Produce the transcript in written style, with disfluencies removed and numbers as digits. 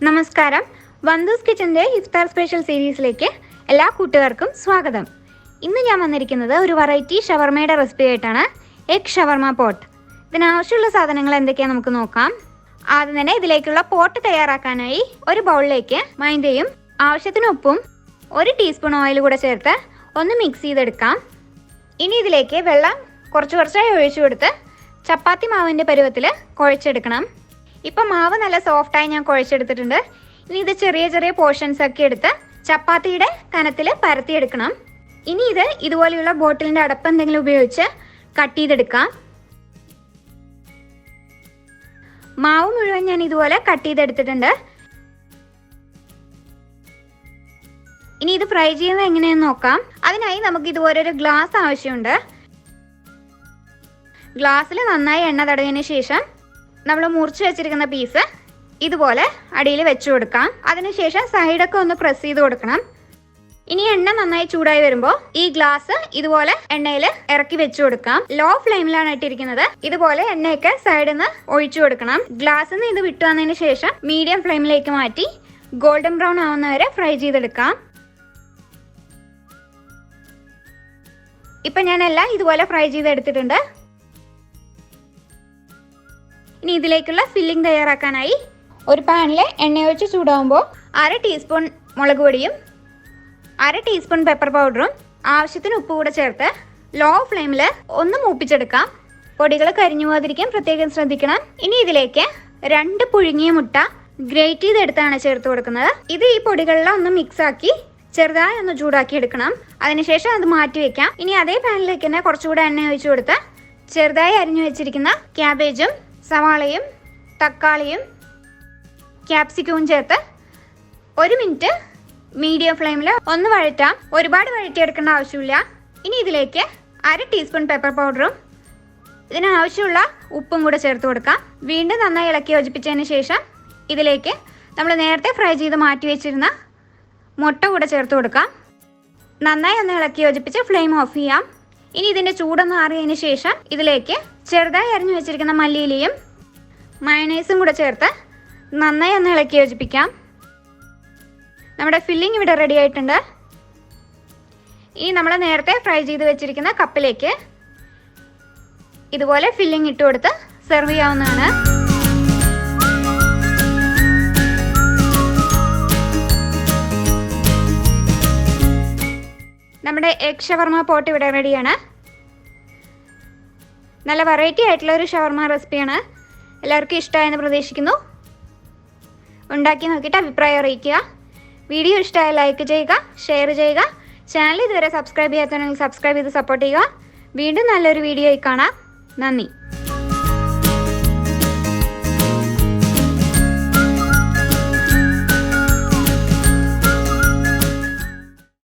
നമസ്കാരം. വന്ദൂസ് കിച്ചൻ്റെ ഇഫ്താർ സ്പെഷ്യൽ സീരീസിലേക്ക് എല്ലാ കൂട്ടുകാർക്കും സ്വാഗതം. ഇന്ന് ഞാൻ വന്നിരിക്കുന്നത് ഒരു വെറൈറ്റി ഷവർമയുടെ റെസിപ്പി ആയിട്ടാണ്. എഗ് ഷവർമ പോട്ട്. ഇതിനാവശ്യമുള്ള സാധനങ്ങൾ എന്തൊക്കെയാണെന്ന് നമുക്ക് നോക്കാം. ആദ്യം തന്നെ ഇതിലേക്കുള്ള പോട്ട് തയ്യാറാക്കാനായി ഒരു ബൗളിലേക്ക് മൈദയും ആവശ്യത്തിന് ഉപ്പും 1 ടീസ്പൂൺ ഓയിൽ കൂടെ ചേർത്ത് ഒന്ന് മിക്സ് ചെയ്തെടുക്കാം. ഇനി ഇതിലേക്ക് വെള്ളം കുറച്ചായി ഒഴിച്ചു കൊടുത്ത് ചപ്പാത്തി മാവിൻ്റെ പരുവത്തിൽ കുഴച്ചെടുക്കണം. ഇപ്പം മാവ് നല്ല സോഫ്റ്റായി ഞാൻ കുഴച്ചെടുത്തിട്ടുണ്ട്. ഇനി ഇത് ചെറിയ പോർഷൻസ് ഒക്കെ എടുത്ത് ചപ്പാത്തിയുടെ കനത്തിൽ പരത്തിയെടുക്കണം. ഇനി ഇത് ഇതുപോലെയുള്ള ബോട്ടിലിൻ്റെ അടപ്പ് എന്തെങ്കിലും ഉപയോഗിച്ച് കട്ട് ചെയ്തെടുക്കാം. മാവ് മുഴുവൻ ഞാൻ ഇതുപോലെ കട്ട് ചെയ്തെടുത്തിട്ടുണ്ട്. ഇനി ഇത് ഫ്രൈ ചെയ്യുന്നത് എങ്ങനെയെന്ന് നോക്കാം. അതിനായി നമുക്ക് ഇതുപോലൊരു ഗ്ലാസ് ആവശ്യമുണ്ട്. ഗ്ലാസ്സിൽ നന്നായി എണ്ണ തടവിയതിന് ശേഷം നമ്മൾ മുറിച്ച് വെച്ചിരിക്കുന്ന പീസ് ഇതുപോലെ അടിയിൽ വെച്ച് കൊടുക്കാം. അതിനുശേഷം സൈഡൊക്കെ ഒന്ന് പ്രസ് ചെയ്ത് കൊടുക്കണം. ഇനി എണ്ണ നന്നായി ചൂടായി വരുമ്പോൾ ഈ ഗ്ലാസ് ഇതുപോലെ എണ്ണയിൽ ഇറക്കി വെച്ച് കൊടുക്കാം. ലോ ഫ്ലെയിമിലാണ് ഇട്ടിരിക്കുന്നത്. ഇതുപോലെ എണ്ണയൊക്കെ സൈഡിൽ നിന്ന് ഒഴിച്ചു കൊടുക്കണം. ഗ്ലാസ്സിൽ നിന്ന് ഇത് വിട്ടു വന്നതിന് ശേഷം മീഡിയം ഫ്ലെയിമിലേക്ക് മാറ്റി ഗോൾഡൻ ബ്രൗൺ ആവുന്നവരെ ഫ്രൈ ചെയ്തെടുക്കാം. ഇപ്പം ഞാൻ എല്ലാം ഇതുപോലെ ഫ്രൈ ചെയ്തെടുത്തിട്ടുണ്ട്. ഇനി ഇതിലേക്കുള്ള ഫില്ലിംഗ് തയ്യാറാക്കാനായി ഒരു പാനിൽ എണ്ണ ഒഴിച്ച് ചൂടാകുമ്പോൾ 1/2 ടീസ്പൂൺ മുളക് പൊടിയും 1/2 ടീസ്പൂൺ പെപ്പർ പൗഡറും ആവശ്യത്തിന് ഉപ്പ് കൂടെ ചേർത്ത് ലോ ഫ്ലെയിമിൽ ഒന്ന് മൂപ്പിച്ചെടുക്കാം. പൊടികൾ കരിഞ്ഞു പോകാതിരിക്കാൻ പ്രത്യേകം ശ്രദ്ധിക്കണം. ഇനി ഇതിലേക്ക് 2 പുഴുങ്ങിയ മുട്ട ഗ്രേറ്റ് ചെയ്തെടുത്താണ് ചേർത്ത് കൊടുക്കുന്നത്. ഇത് ഈ പൊടികളെല്ലാം ഒന്ന് മിക്സാക്കി ചെറുതായി ഒന്ന് ചൂടാക്കി എടുക്കണം. അതിനുശേഷം അത് മാറ്റി വെക്കാം. ഇനി അതേ പാനിലേക്ക് തന്നെ കുറച്ചുകൂടെ എണ്ണ ഒഴിച്ചു കൊടുത്ത് ചെറുതായി അരിഞ്ഞു വെച്ചിരിക്കുന്ന ക്യാബേജും സവാളയും തക്കാളിയും കാപ്സിക്കവും ചേർത്ത് 1 മിനിറ്റ് മീഡിയം ഫ്ലെയിമിൽ ഒന്ന് വഴറ്റാം. ഒരുപാട് വഴറ്റിയെടുക്കേണ്ട ആവശ്യമില്ല. ഇനി ഇതിലേക്ക് 1/2 ടീസ്പൂൺ പെപ്പർ പൗഡറും ഇതിനാവശ്യമുള്ള ഉപ്പും കൂടെ ചേർത്ത് കൊടുക്കാം. വീണ്ടും നന്നായി ഇളക്കി യോജിപ്പിച്ചതിന് ശേഷം ഇതിലേക്ക് നമ്മൾ നേരത്തെ ഫ്രൈ ചെയ്ത് മാറ്റി വെച്ചിരുന്ന മുട്ട കൂടെ ചേർത്ത് കൊടുക്കാം. നന്നായി ഒന്ന് ഇളക്കി യോജിപ്പിച്ച് ഫ്ലെയിം ഓഫ് ചെയ്യാം. ഇനി ഇതിൻ്റെ ചൂടൊന്ന് ആറിയതിന് ശേഷം ഇതിലേക്ക് ചെറുതായി അരിഞ്ഞു വെച്ചിരിക്കുന്ന മല്ലിയിലയും മയണൈസും കൂടെ ചേർത്ത് നന്നായി ഒന്ന് ഇളക്കി യോജിപ്പിക്കാം. നമ്മുടെ ഫില്ലിംഗ് ഇവിടെ റെഡി ആയിട്ടുണ്ട്. ഇനി നമ്മൾ നേരത്തെ ഫ്രൈ ചെയ്ത് വെച്ചിരിക്കുന്ന കപ്പിലേക്ക് ഇതുപോലെ ഫില്ലിംഗ് ഇട്ട് കൊടുത്ത് സെർവ് ചെയ്യാവുന്നതാണ്. നമ്മുടെ എഗ് ഷവർമ പോട്ട് ഇവിടെ റെഡിയാണ്. നല്ല വെറൈറ്റി ആയിട്ടുള്ള ഒരു ഷവർമ റെസിപ്പിയാണ്. എല്ലാവർക്കും ഇഷ്ടമായെന്ന് പ്രതീക്ഷിക്കുന്നു. ഉണ്ടാക്കി നോക്കിയിട്ട് അഭിപ്രായം അറിയിക്കുക. വീഡിയോ ഇഷ്ടമായ ലൈക്ക് ചെയ്യുക, ഷെയർ ചെയ്യുക. ചാനൽ ഇതുവരെ സബ്സ്ക്രൈബ് ചെയ്യാത്തവരാണെങ്കിൽ സബ്സ്ക്രൈബ് ചെയ്ത് സപ്പോർട്ട് ചെയ്യുക. വീണ്ടും നല്ലൊരു വീഡിയോയിൽ കാണാം. നന്ദി.